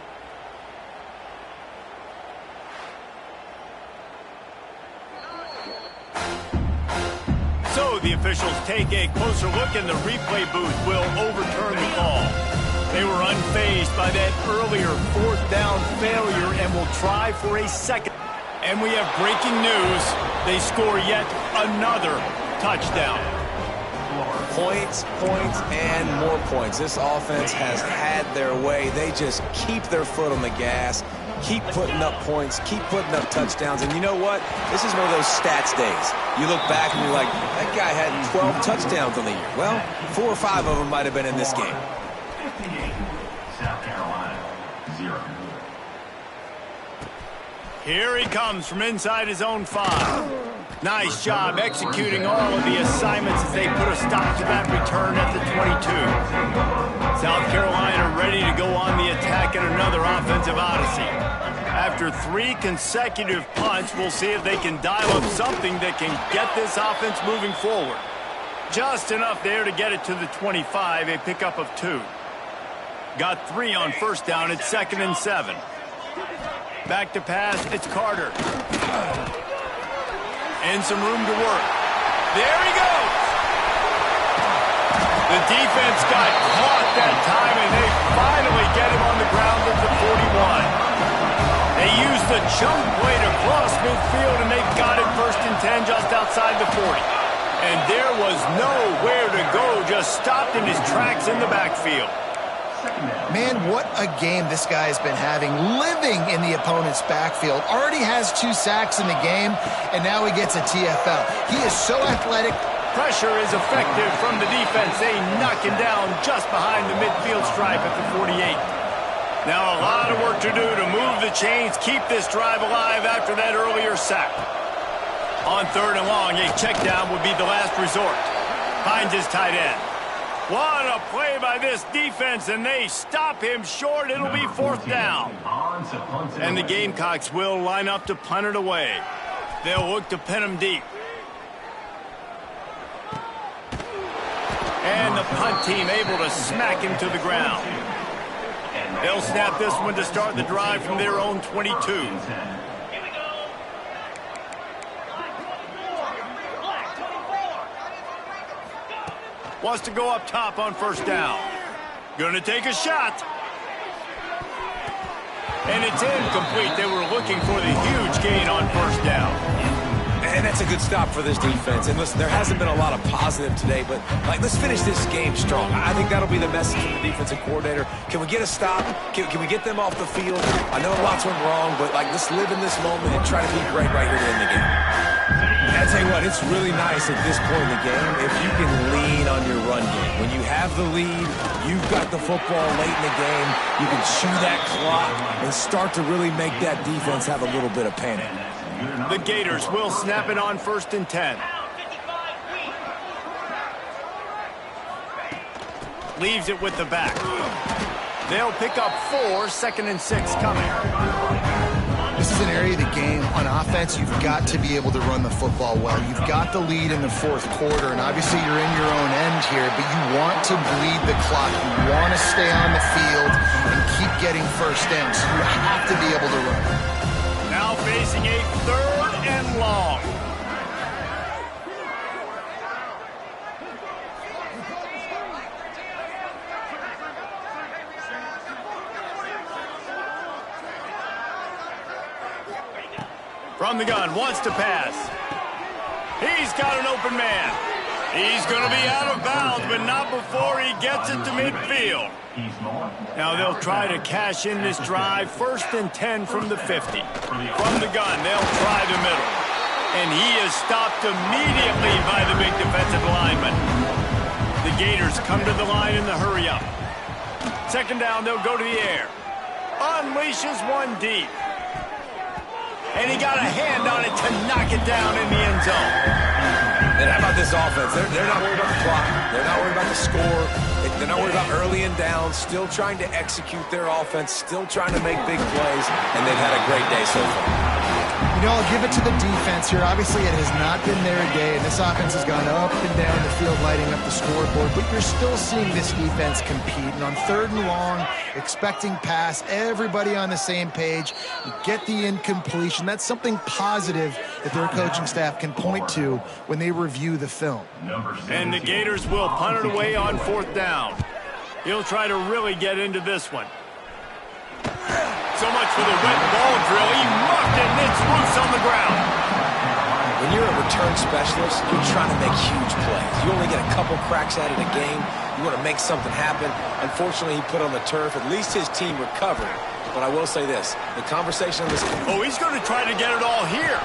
[SPEAKER 1] So the officials take a closer look, and the replay booth will overturn the call. They were unfazed by that earlier 4th down failure and will try for a second. And we have breaking news. They score yet another touchdown.
[SPEAKER 2] Points, points, and more points. This offense has had their way. They just keep their foot on the gas, keep putting up points, keep putting up touchdowns. And you know what? This is one of those stats days. You look back and you're like, that guy had 12 touchdowns on the year. Well, 4 or 5 of them might have been in this game.
[SPEAKER 4] South Carolina, 0.
[SPEAKER 1] Here he comes from inside his own 5. Nice job executing all of the assignments as they put a stop to that return at the 22. South Carolina ready to go on the attack in another offensive odyssey. After 3 consecutive punts, we'll see if they can dial up something that can get this offense moving forward. Just enough there to get it to the 25, a pickup of 2. Got 3 on 1st down. It's 2nd and 7. Back to pass. It's Carter. And some room to work. There he goes. The defense got caught that time, and they finally get him on the ground at the 41. They used the chunk play to cross midfield, and they got it 1st and 10 just outside the 40. And there was nowhere to go, just stopped in his tracks in the backfield.
[SPEAKER 3] Man, what a game this guy has been having, living in the opponent's backfield. Already has 2 sacks in the game, and now he gets a TFL. He is so athletic.
[SPEAKER 1] Pressure is effective from the defense. They knock him down just behind the midfield stripe at the 48. Now a lot of work to do to move the chains, keep this drive alive after that earlier sack. On 3rd and long, a check down would be the last resort. Finds his tight end. What a play by this defense, and they stop him short. It'll be 4th down. And the Gamecocks will line up to punt it away. They'll look to pin him deep. And the punt team able to smack him to the ground. They'll snap this one to start the drive from their own 22. Wants to go up top on 1st down. Gonna take a shot. And it's incomplete. They were looking for the huge gain on 1st down.
[SPEAKER 2] And that's a good stop for this defense. And listen, there hasn't been a lot of positive today, but let's finish this game strong. I think that'll be the message from the defensive coordinator. Can we get a stop? Can we get them off the field? I know lots went wrong, but let's live in this moment and try to be great right here to end the game. And I tell you what, it's really nice at this point in the game if you can lean on your run game. When you have the lead, you've got the football late in the game, you can chew that clock and start to really make that defense have a little bit of panic.
[SPEAKER 1] The Gators will snap it on 1st and 10. Leaves it with the back. They'll pick up 4, 2nd and 6 coming.
[SPEAKER 3] This is an area of the game on offense you've got to be able to run the football well. You've got the lead in the 4th quarter, and obviously you're in your own end here, but you want to bleed the clock. You want to stay on the field and keep getting 1st down, so you have to be able to run.
[SPEAKER 1] Now facing a 3rd and long. From the gun, wants to pass. He's got an open man. He's going to be out of bounds, but not before he gets it to midfield. Now they'll try to cash in this drive. 1st and 10 from the 50. From the gun, they'll try the middle. And he is stopped immediately by the big defensive lineman. The Gators come to the line in the hurry up. 2nd down, they'll go to the air. Unleashes one deep. And he got a hand on it to knock it down in the end zone.
[SPEAKER 2] And how about this offense? They're not worried about the clock. They're not worried about the score. They're not worried about early and down. Still trying to execute their offense. Still trying to make big plays. And they've had a great day so far.
[SPEAKER 3] You know, I'll give it to the defense here. Obviously, it has not been their day, and this offense has gone up and down the field lighting up the scoreboard, but you're still seeing this defense compete. And on 3rd and long, expecting pass, everybody on the same page, get the incompletion. That's something positive that their coaching staff can point to when they review the film.
[SPEAKER 1] And the Gators will punt it away on 4th down. He'll try to really get into this one. So much for the wet ball drill. He mucked it and it's loose on the ground.
[SPEAKER 2] When you're a return specialist, you're trying to make huge plays. You only get a couple cracks at it a game. You want to make something happen. Unfortunately, he put on the turf. At least his team recovered. But I will say this, the conversation on this...
[SPEAKER 1] Oh, he's going to try to get it all here.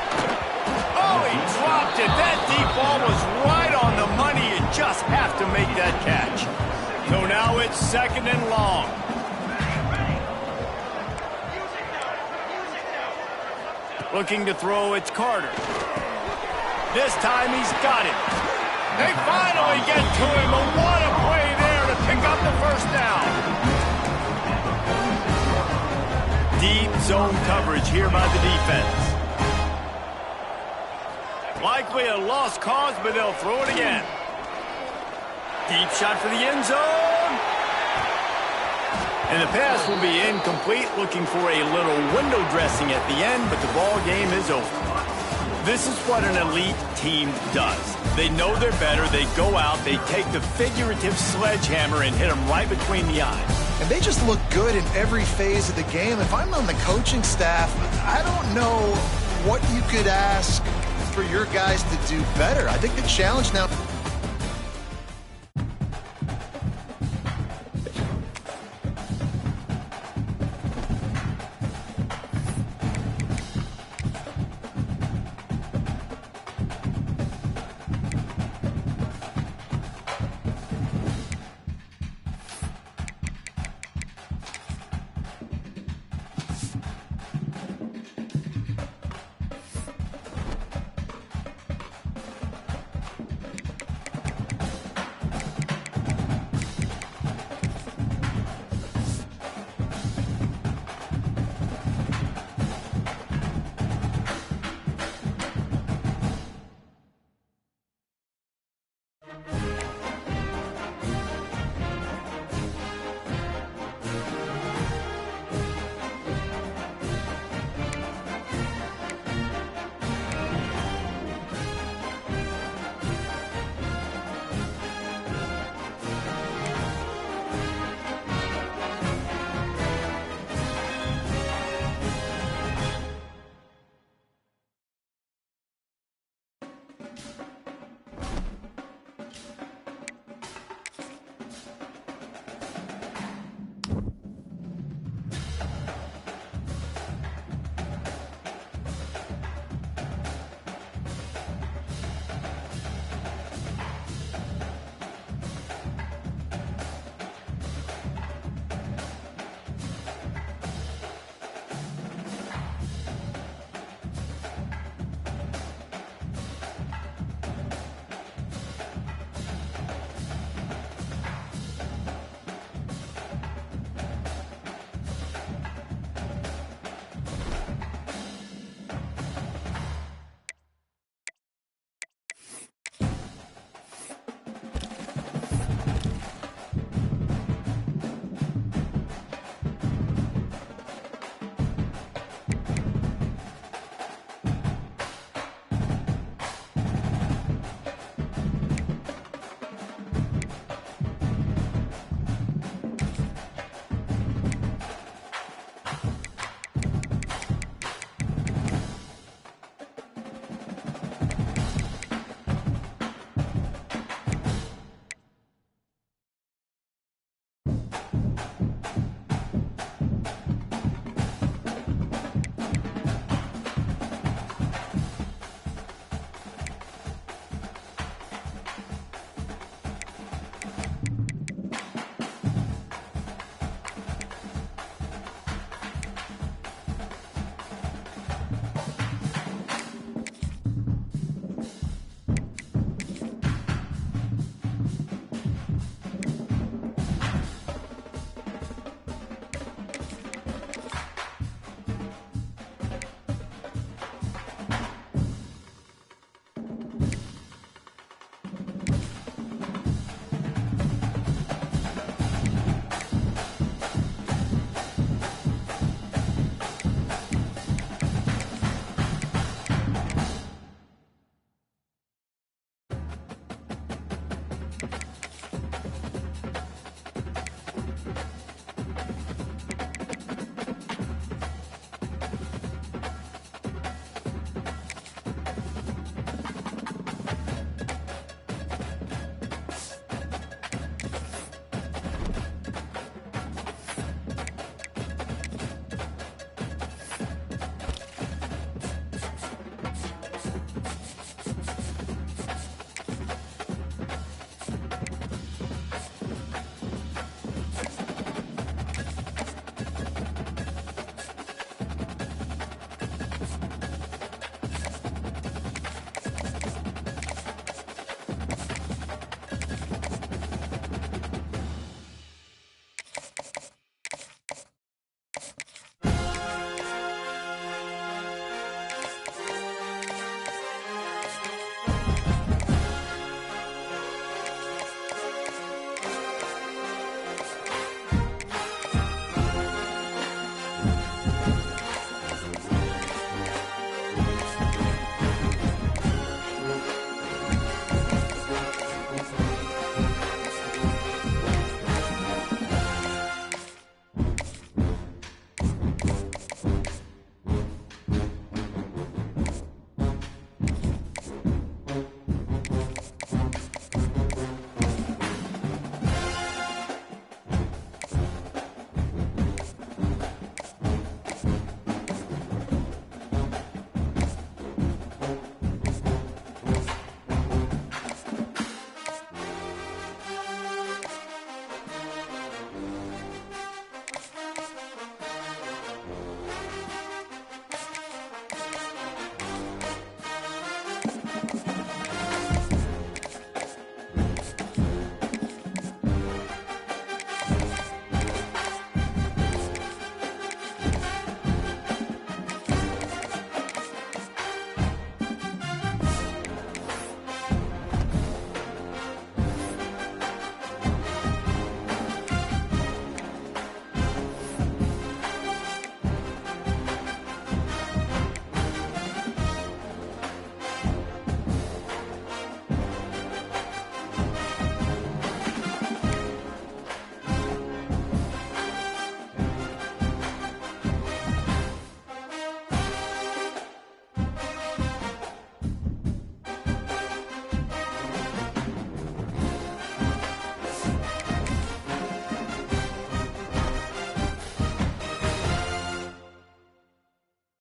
[SPEAKER 1] Oh, he dropped it. That deep ball was right on the money. You just have to make that catch. So now it's 2nd and long. Looking to throw, it's Carter. This time he's got it. They finally get to him, but what a play there to pick up the 1st down. Deep zone coverage here by the defense. Likely a lost cause, but they'll throw it again. Deep shot for the end zone. And the pass will be incomplete, looking for a little window dressing at the end, but the ball game is over. This is what an elite team does. They know they're better. They go out. They take the figurative sledgehammer and hit them right between the eyes.
[SPEAKER 3] And they just look good in every phase of the game. If I'm on the coaching staff, I don't know what you could ask for your guys to do better. I think the challenge now